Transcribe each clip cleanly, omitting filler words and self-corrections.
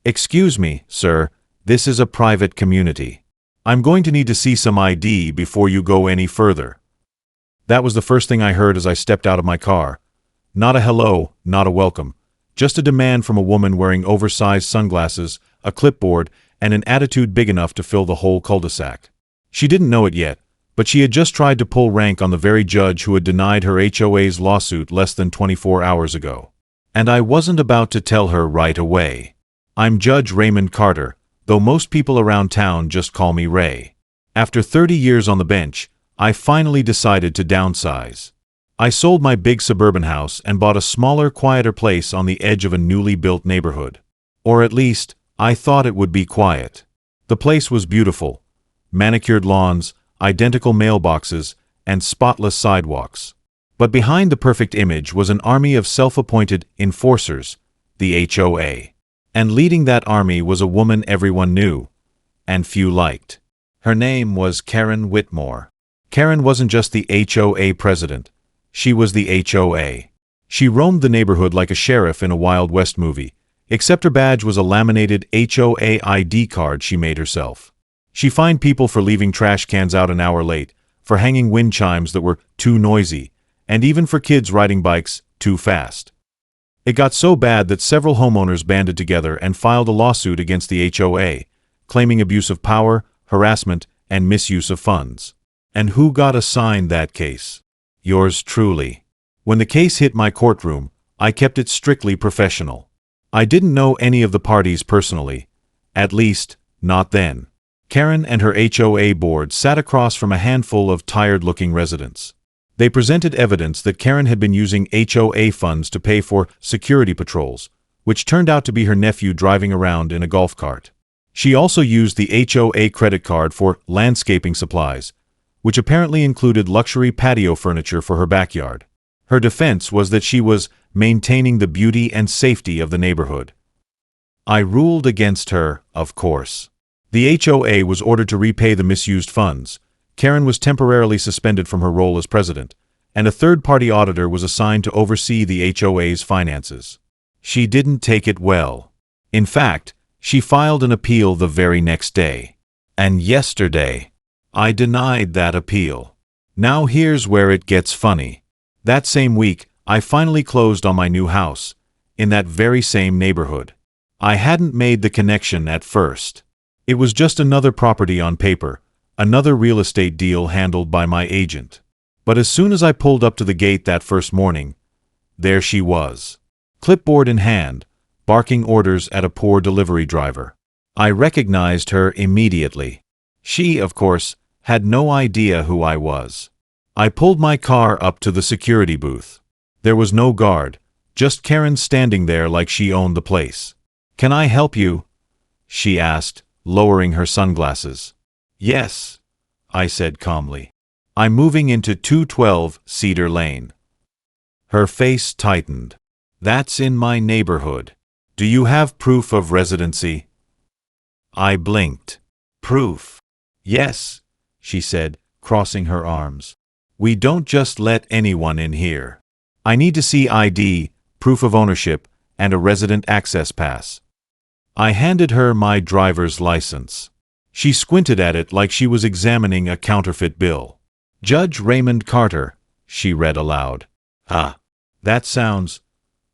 "Excuse me, sir, this is a private community. I'm going to need to see some ID before you go any further." That was the first thing I heard as I stepped out of my car. Not a hello, not a welcome. Just a demand from a woman wearing oversized sunglasses, a clipboard, and an attitude big enough to fill the whole cul-de-sac. She didn't know it yet, but she had just tried to pull rank on the very judge who had denied her HOA's lawsuit less than 24 hours ago. And I wasn't about to tell her right away. I'm Judge Raymond Carter, though most people around town just call me Ray. After 30 years on the bench, I finally decided to downsize. I sold my big suburban house and bought a smaller, quieter place on the edge of a newly built neighborhood. Or at least, I thought it would be quiet. The place was beautiful. Manicured lawns, identical mailboxes, and spotless sidewalks. But behind the perfect image was an army of self-appointed enforcers, the HOA. And leading that army was a woman everyone knew, and few liked. Her name was Karen Whitmore. Karen wasn't just the HOA president. She was the HOA. She roamed the neighborhood like a sheriff in a Wild West movie, except her badge was a laminated HOA ID card she made herself. She fined people for leaving trash cans out an hour late, for hanging wind chimes that were too noisy, and even for kids riding bikes too fast. It got so bad that several homeowners banded together and filed a lawsuit against the HOA, claiming abuse of power, harassment, and misuse of funds. And who got assigned that case? Yours truly. When the case hit my courtroom, I kept it strictly professional. I didn't know any of the parties personally. At least, not then. Karen and her HOA board sat across from a handful of tired-looking residents. They presented evidence that Karen had been using HOA funds to pay for security patrols, which turned out to be her nephew driving around in a golf cart. She also used the HOA credit card for landscaping supplies, which apparently included luxury patio furniture for her backyard. Her defense was that she was maintaining the beauty and safety of the neighborhood. I ruled against her, of course. The HOA was ordered to repay the misused funds. Karen was temporarily suspended from her role as president, and a third-party auditor was assigned to oversee the HOA's finances. She didn't take it well. In fact, she filed an appeal the very next day. And yesterday, I denied that appeal. Now here's where it gets funny. That same week, I finally closed on my new house, in that very same neighborhood. I hadn't made the connection at first. It was just another property on paper, another real estate deal handled by my agent. But as soon as I pulled up to the gate that first morning, there she was, clipboard in hand, barking orders at a poor delivery driver. I recognized her immediately. She, of course, had no idea who I was. I pulled my car up to the security booth. There was no guard, just Karen standing there like she owned the place. "Can I help you?" she asked, lowering her sunglasses. "Yes," I said calmly. "I'm moving into 212 Cedar Lane." Her face tightened. "That's in my neighborhood. Do you have proof of residency?" I blinked. "Proof?" "Yes," she said, crossing her arms. "We don't just let anyone in here. I need to see ID, proof of ownership, and a resident access pass." I handed her my driver's license. She squinted at it like she was examining a counterfeit bill. "Judge Raymond Carter," she read aloud. "Ah, that sounds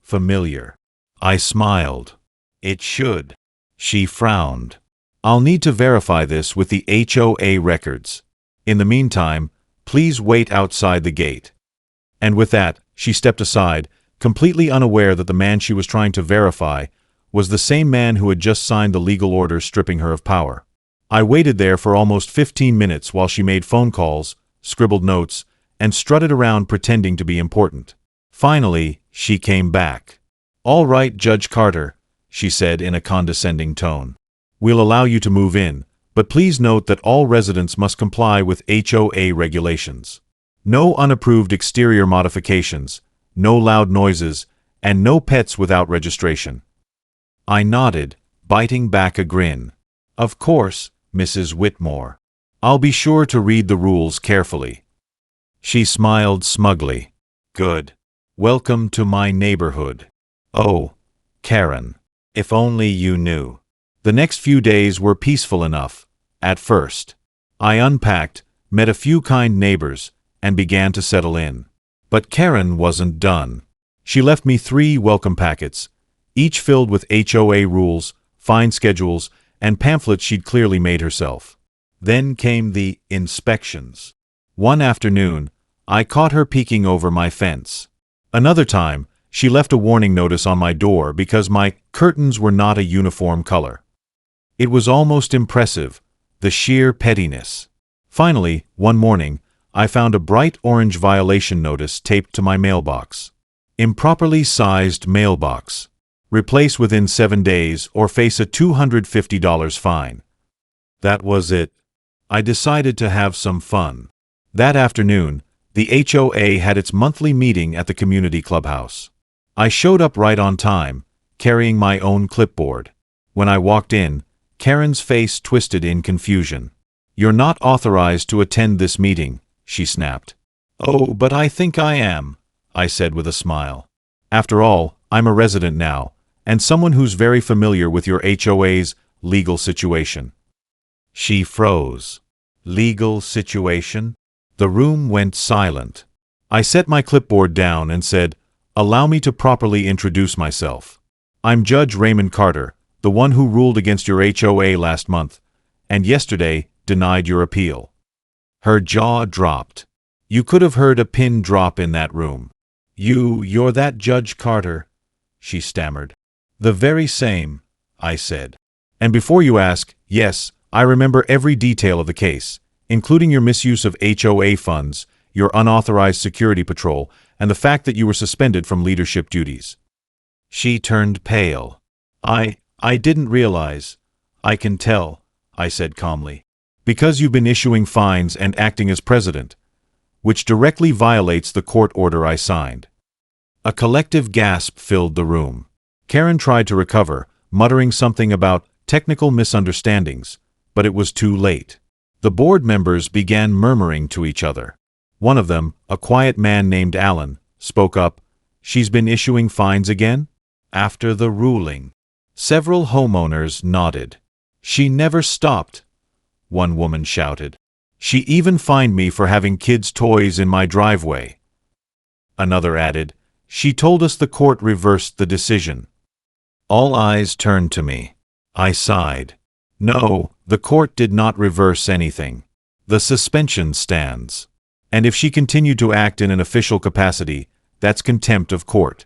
familiar." I smiled. "It should." She frowned. "I'll need to verify this with the HOA records. In the meantime, please wait outside the gate." And with that, she stepped aside, completely unaware that the man she was trying to verify was the same man who had just signed the legal order stripping her of power. I waited there for almost 15 minutes while she made phone calls, scribbled notes, and strutted around pretending to be important. Finally, she came back. "All right, Judge Carter," she said in a condescending tone. "We'll allow you to move in, but please note that all residents must comply with HOA regulations. No unapproved exterior modifications, no loud noises, and no pets without registration." I nodded, biting back a grin. "Of course, Mrs. Whitmore. I'll be sure to read the rules carefully." She smiled smugly. "Good. Welcome to my neighborhood." "Oh, Karen. If only you knew. The next few days were peaceful enough, at first. I unpacked, met a few kind neighbors, and began to settle in. But Karen wasn't done. She left me 3 welcome packets, each filled with HOA rules, fine schedules, and pamphlets she'd clearly made herself. Then came the inspections. One afternoon, I caught her peeking over my fence. Another time, she left a warning notice on my door because my curtains were not a uniform color. It was almost impressive, the sheer pettiness. Finally, one morning, I found a bright orange violation notice taped to my mailbox. Improperly sized mailbox. Replace within 7 days or face a $250 fine. That was it. I decided to have some fun. That afternoon, the HOA had its monthly meeting at the community clubhouse. I showed up right on time, carrying my own clipboard. When I walked in, Karen's face twisted in confusion. "You're not authorized to attend this meeting," she snapped. "Oh, but I think I am," I said with a smile. "After all, I'm a resident now, and someone who's very familiar with your HOA's legal situation." She froze. Legal situation? The room went silent. I set my clipboard down and said, "Allow me to properly introduce myself. I'm Judge Raymond Carter, the one who ruled against your HOA last month, and yesterday denied your appeal." Her jaw dropped. You could have heard a pin drop in that room. You're that Judge Carter," she stammered. "The very same," I said. "And before you ask, yes, I remember every detail of the case, including your misuse of HOA funds, your unauthorized security patrol, and the fact that you were suspended from leadership duties." She turned pale. I didn't realize. "I can tell," I said calmly. "Because you've been issuing fines and acting as president, which directly violates the court order I signed." A collective gasp filled the room. Karen tried to recover, muttering something about technical misunderstandings, but it was too late. The board members began murmuring to each other. One of them, a quiet man named Alan, spoke up. "She's been issuing fines again?" "After the ruling." Several homeowners nodded. "She never stopped," one woman shouted. "She even fined me for having kids' toys in my driveway." Another added, "She told us the court reversed the decision." All eyes turned to me. I sighed. "No, the court did not reverse anything. The suspension stands. And if she continued to act in an official capacity, that's contempt of court."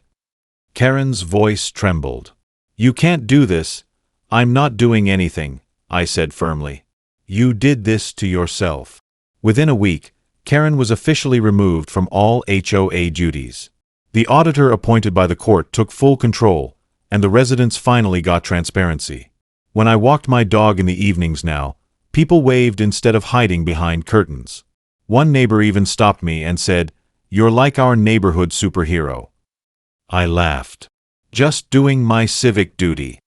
Karen's voice trembled. "You can't do this." "I'm not doing anything," I said firmly. "You did this to yourself." Within a week, Karen was officially removed from all HOA duties. The auditor appointed by the court took full control, and the residents finally got transparency. When I walked my dog in the evenings now, people waved instead of hiding behind curtains. One neighbor even stopped me and said, "You're like our neighborhood superhero." I laughed. Just doing my civic duty.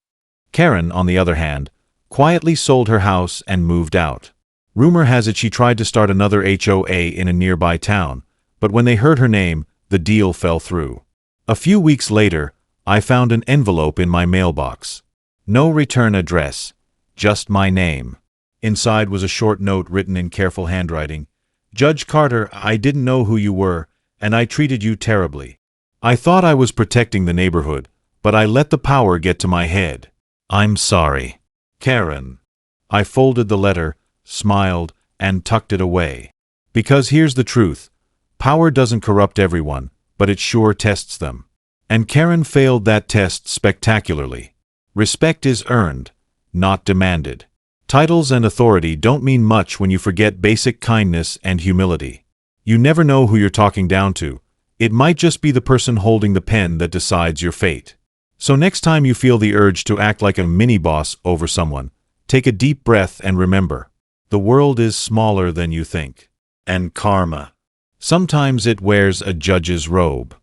Karen, on the other hand, quietly sold her house and moved out. Rumor has it she tried to start another HOA in a nearby town, but when they heard her name, the deal fell through. A few weeks later, I found an envelope in my mailbox. No return address, just my name. Inside was a short note written in careful handwriting. "Judge Carter, I didn't know who you were, and I treated you terribly. I thought I was protecting the neighborhood, but I let the power get to my head. I'm sorry. Karen." I folded the letter, smiled, and tucked it away. Because here's the truth. Power doesn't corrupt everyone, but it sure tests them. And Karen failed that test spectacularly. Respect is earned, not demanded. Titles and authority don't mean much when you forget basic kindness and humility. You never know who you're talking down to. It might just be the person holding the pen that decides your fate. So next time you feel the urge to act like a mini-boss over someone, take a deep breath and remember, the world is smaller than you think. And karma. Sometimes it wears a judge's robe.